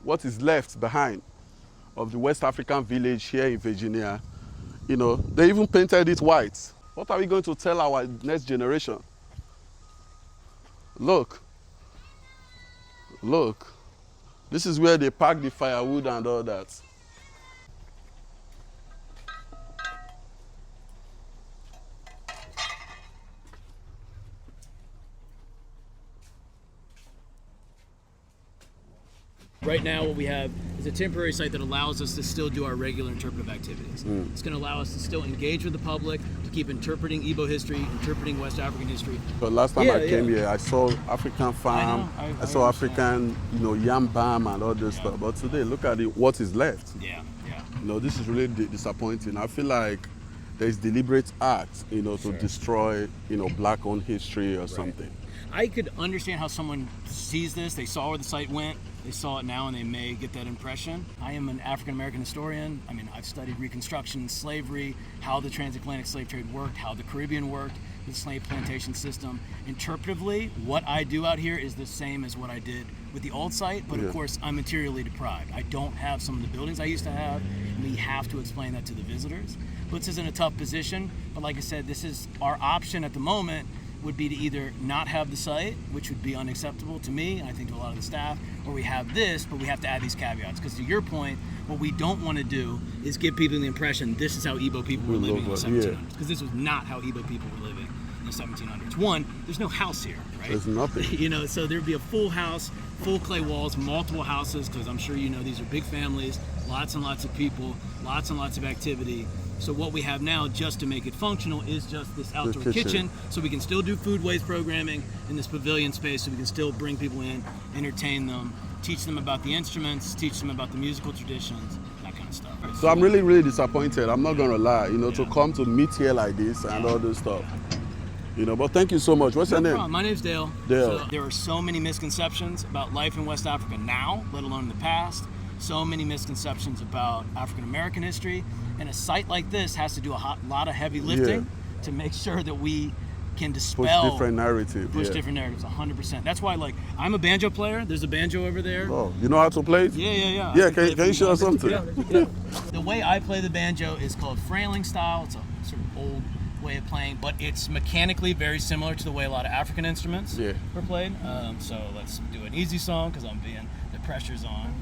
what is left behind of the West African village here in Virginia. You know, they even painted it white. What are we going to tell our next generation? Look, look, this is where they pack the firewood and all that. Right now, what we have is a temporary site that allows us to still do our regular interpretive activities. It's going to allow us to still engage with the public, to keep interpreting Igbo history, interpreting West African history. But last time I came here, I saw African farm, I saw African, yam balm and all this stuff. But today, look at it, what is left. Yeah. This is really disappointing. I feel like there's deliberate act, to destroy, black-owned history or something. I could understand how someone sees this. They saw where the site went. They saw it now, and they may get that impression. I am an African-American historian. I mean, I've studied Reconstruction, slavery, how the transatlantic slave trade worked, how the Caribbean worked, the slave plantation system. Interpretively, what I do out here is the same as what I did with the old site, but of course, I'm materially deprived. I don't have some of the buildings I used to have, and we have to explain that to the visitors. Puts us in a tough position, but like I said, this is our option at the moment. Would be to either not have the site, which would be unacceptable to me, and I think to a lot of the staff, or we have this, but we have to add these caveats. Because to your point, what we don't want to do is give people the impression this is how Igbo people were living in the 1700s. Because this was not how Igbo people were living in the 1700s. One, there's no house here, right? There's nothing. So there'd be a full house, full clay walls, multiple houses, because I'm sure these are big families, lots and lots of people, lots and lots of activity. So what we have now, just to make it functional, is just this outdoor kitchen, so we can still do food waste programming in this pavilion space, so we can still bring people in, entertain them, teach them about the instruments, teach them about the musical traditions, that kind of stuff. Right? So I'm really, really disappointed. I'm not going to lie, to come to meet here like this and all this stuff. But thank you so much. What's your name? My name's Dale. Dale. So there are so many misconceptions about life in West Africa now, let alone in the past. So many misconceptions about African American history, and a site like this has to do a lot of heavy lifting to make sure that we can dispel push different narratives. 100%. That's why, I'm a banjo player. There's a banjo over there. Oh, you know how to play it? Yeah. Yeah, can you show us something? Yeah. The way I play the banjo is called frailing style. It's a sort of old way of playing, but it's mechanically very similar to the way a lot of African instruments were played. So let's do an easy song because the pressure's on.